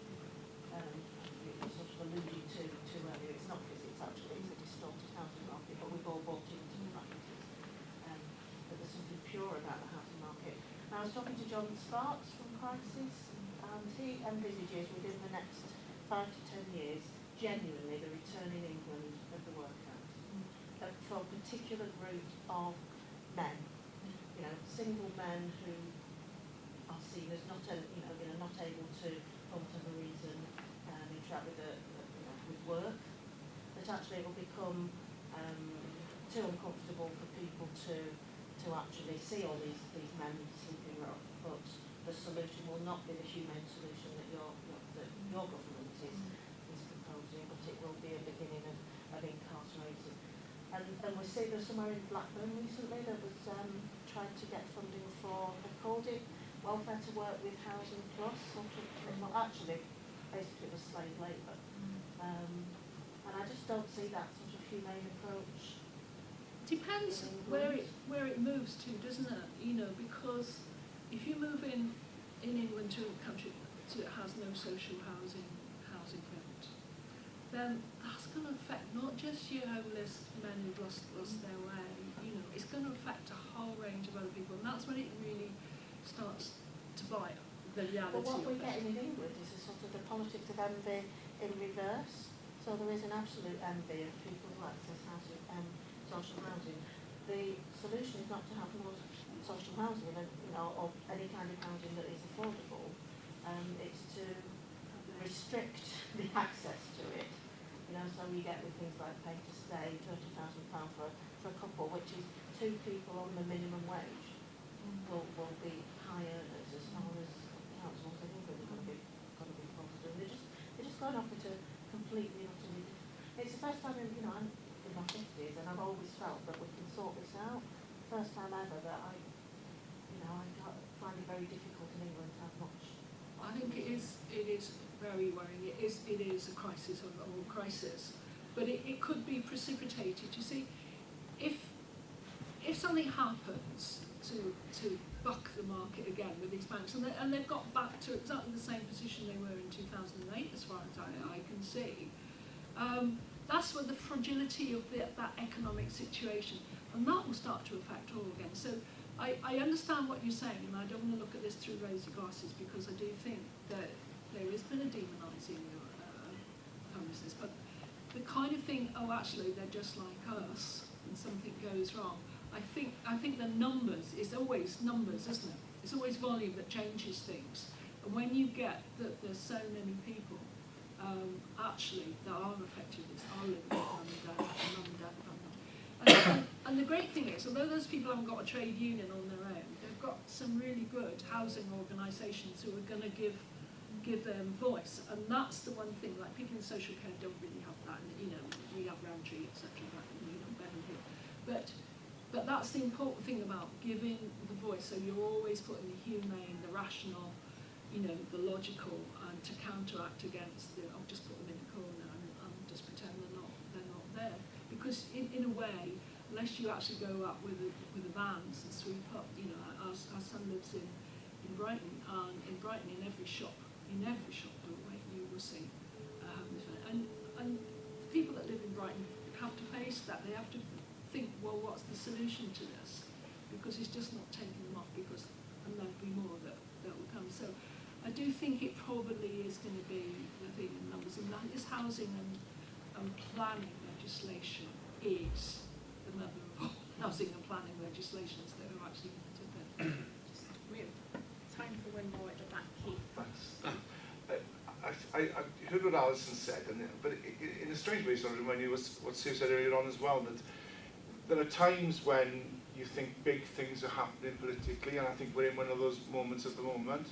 Sort of alluding to earlier, it's not physics actually, it's a distorted housing market, but we've all bought into the fact that there's something pure about the housing market. Now, I was talking to John Sparks from Crisis, and he envisages within the next 5 to 10 years, genuinely the return in England of the workhouse for a particular group of men, single men who are seen as not able to, for whatever reason, interact with work, that actually it will become too uncomfortable for people to actually see all these men sleeping rough. But the solution will not be the humane solution that your government is proposing, but it will be a beginning of incarcerating. And we see there's somewhere in Blackburn recently that was trying to get funding for, they called it Welfare to Work with Housing Plus, well actually basically it was slave labour. And I just don't see that sort of humane approach. Depends where it moves to, doesn't it? Because if you move in England to a country that has no social housing rent, then that's going to affect not just your homeless men who've lost their way. It's going to affect a whole range of other people, and that's when it really starts to bite the reality. But what we're getting in England is a sort of the politics of envy in reverse. So there is an absolute envy of people who access housing, social housing. The solution is not to have more social housing, or any kind of housing that is affordable. It's to restrict the access to it. So you get with things like pay to stay, £30,000 for a couple, which is 2 people on the minimum wage, will be high earners as far as councils in England are going to be positive. They're just going off into completely utterly different. It's the first time I'm in my 50s, and I've always felt that we can sort this out. First time ever that I find it very difficult in England to have much. I think it is very worrying. It is a crisis of all crisis, but it could be precipitated. You see, if something happens to buck the market again with these banks, and they've got back to exactly the same position they were in 2008, as far as I can see. That's where the fragility of that economic situation, and that will start to affect all again. So I understand what you're saying, and I don't want to look at this through rosy glasses, because I do think that there has been a demonising of homelessness, but the kind of thing, oh actually they're just like us, and something goes wrong. I think the numbers is always numbers, isn't it? It's always volume that changes things, and when you get that there's so many people actually that are affected, are living and the great thing is, although those people haven't got a trade union on their own, they've got some really good housing organisations who are going to give them voice, and that's the one thing. Like people in social care don't really have that, and we have Roundtree, etc. Better here, but that's the important thing about giving the voice. So you're always putting the humane, the rational, the logical, and to counteract against the I'll just put them in a corner and just pretend they're not there. Because in a way, unless you actually go up with the vans and sweep up, our son lives in Brighton, and in Brighton in every shop doorway you will see and people that live in Brighton have to face that. They have to think, well, what's the solution to this? Because it's just not taking them off, and there'll be more that will come. So I do think it probably is going to be the thing in numbers, and that is housing and planning legislation is the mother of all housing and planning legislations that are actually going to be. We have time for one more at the back, Keith. Thanks. I heard what Alison said, but in a strange way, sort of remind you what Sue said earlier on as well, that there are times when you think big things are happening politically, and I think we're in one of those moments at the moment.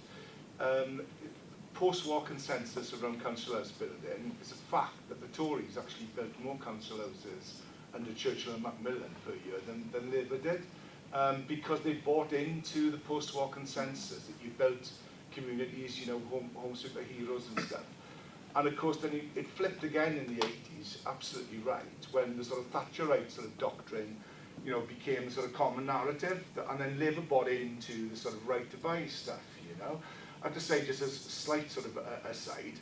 Post-war consensus around council house building is a fact that the Tories actually built more council houses under Churchill and Macmillan per year than Labour did, because they bought into the post-war consensus that you built communities, home superheroes and stuff. And of course then it flipped again in the 80s, absolutely right, when the sort of Thatcherite sort of doctrine became the sort of common narrative, and then Labour bought into the sort of right to buy stuff, I have to say, just as a slight sort of aside,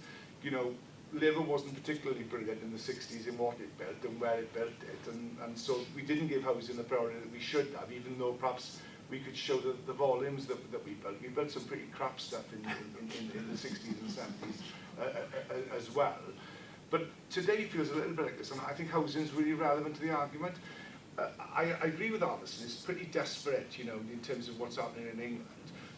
Labour wasn't particularly brilliant in the 60s in what it built and where it built it, and so we didn't give housing the priority that we should have, even though perhaps we could show the volumes that we built. We built some pretty crap stuff in the 60s and 70s as well. But today feels a little bit like this, and I think housing is really relevant to the argument. I agree with Alison, it's pretty desperate, in terms of what's happening in England.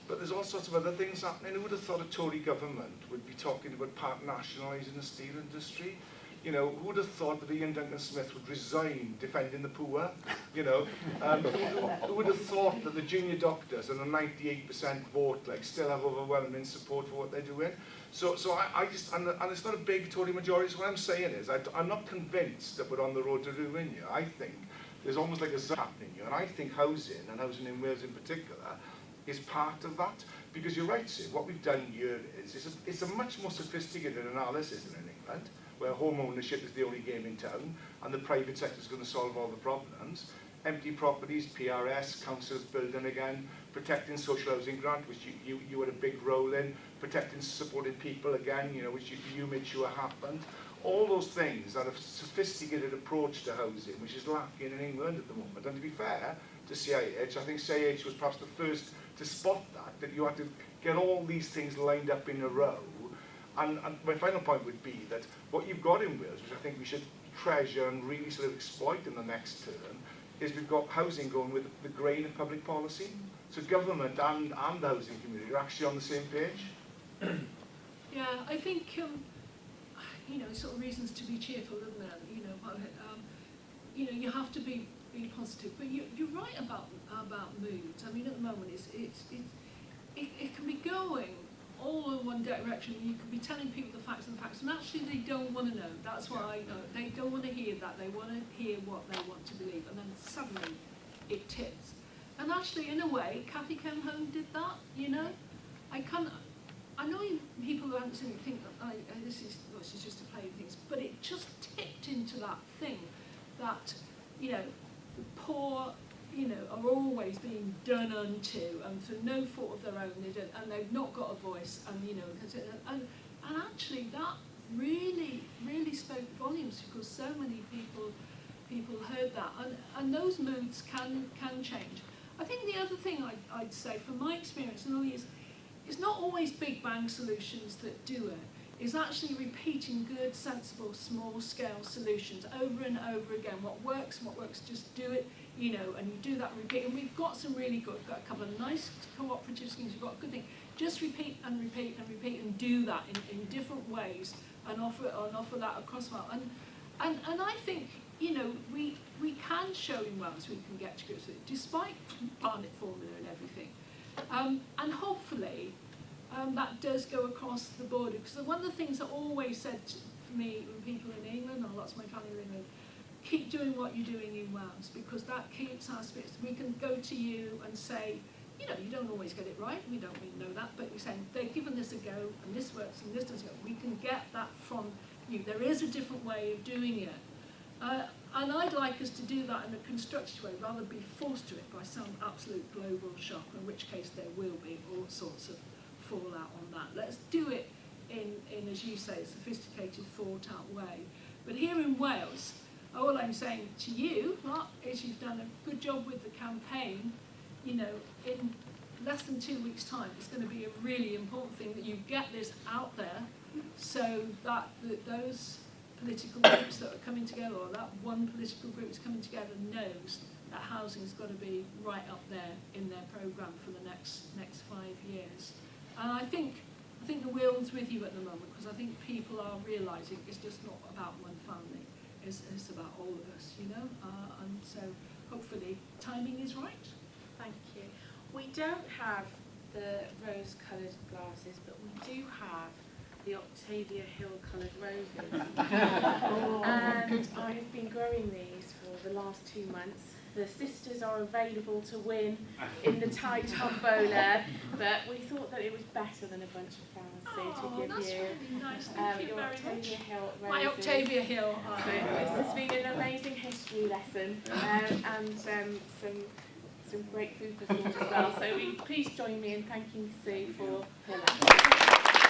But there's all sorts of other things happening. Who would have thought a Tory government would be talking about part nationalising the steel industry? Who would have thought that Ian Duncan Smith would resign defending the poor? Who would have thought that the junior doctors and a 98% vote still have overwhelming support for what they're doing? So I just, and it's not a big Tory majority, so what I'm saying is I'm not convinced that we're on the road to ruin you. I think there's almost like a zap happening here, and I think housing, and housing in Wales in particular, is part of that. Because you're right, Sue, what we've done here is it's a much more sophisticated analysis than in England, where home ownership is the only game in town, and the private sector is going to solve all the problems. Empty properties, PRS, councils building again, protecting social housing grant, which you had a big role in, protecting supported people again, which you made sure happened. All those things are a sophisticated approach to housing, which is lacking in England at the moment. And to be fair to CIH, I think CIH was perhaps the first to spot that you had to get all these things lined up in a row, And my final point would be that what you've got in Wales, which I think we should treasure and really sort of exploit in the next term, is we've got housing going with the grain of public policy. So government and the housing community are actually on the same page. Yeah, I think, you know, sort of reasons to be cheerful, isn't there? You know, but, you know, you have to be positive. But you're right about moods. I mean, at the moment, it can be going all in one direction. You can be telling people the facts, and actually they don't want to know. That's why I know. They don't want to hear that. They want to hear what they want to believe, and then suddenly it tips. And actually, in a way, Cathy came home did that. You know, I know people who haven't seen it think that this is just a play of things, but it just tipped into that thing that, you know, the poor, you know, are always being done unto, and for no fault of their own, and they've not got a voice, and you know, and actually that really spoke volumes, because so many people heard that, and those moods can change. I think the other thing I'd say from my experience, and only is, it's not always big bang solutions that do it. It's actually repeating good, sensible, small-scale solutions over and over again. What works, just do it, you know, and you do that, repeat. And we've got some really good, got a couple of nice cooperative schemes, we've got a good thing. Just repeat and repeat and repeat and do that in different ways, and offer that across well. And I think, you know, we can show in Wales we can get to grips with it, despite Barnet formula and everything. And hopefully, that does go across the border, because one of the things that always said for me when people in England, or lots of my family in England, keep doing what you're doing in Wales, because that keeps our spirits. We can go to you and say, you know, you don't always get it right, we don't really know that, but you're saying, they've given this a go, and this works, and this doesn't work. We can get that from you. There is a different way of doing it. And I'd like us to do that in a constructive way, rather than be forced to it by some absolute global shock, in which case there will be all sorts of fallout on that. Let's do it in as you say, a sophisticated, thought-out way. But here in Wales, all I'm saying to you, Mark, is you've done a good job with the campaign. You know, in less than 2 weeks' time, it's going to be a really important thing that you get this out there, so that those political groups that are coming together, or that one political group that's coming together, knows that housing's got to be right up there in their programme for the next 5 years. And I think the wheel's with you at the moment, because I think people are realising it's just not about one family, it's about all of us, you know, and so hopefully timing is right. Thank you. We don't have the rose-coloured glasses, but we do have the Octavia Hill coloured roses. And I've been growing these for the last 2 months. The sisters are available to win in the Thai tombola, but we thought that it was better than a bunch of flowers, so to give that's you really nice. Thank you your very Octavia much. Hill roses. My Octavia Hill. So this has been an amazing history lesson, and some great food for thought as well. So please join me in thanking Sue for her lesson.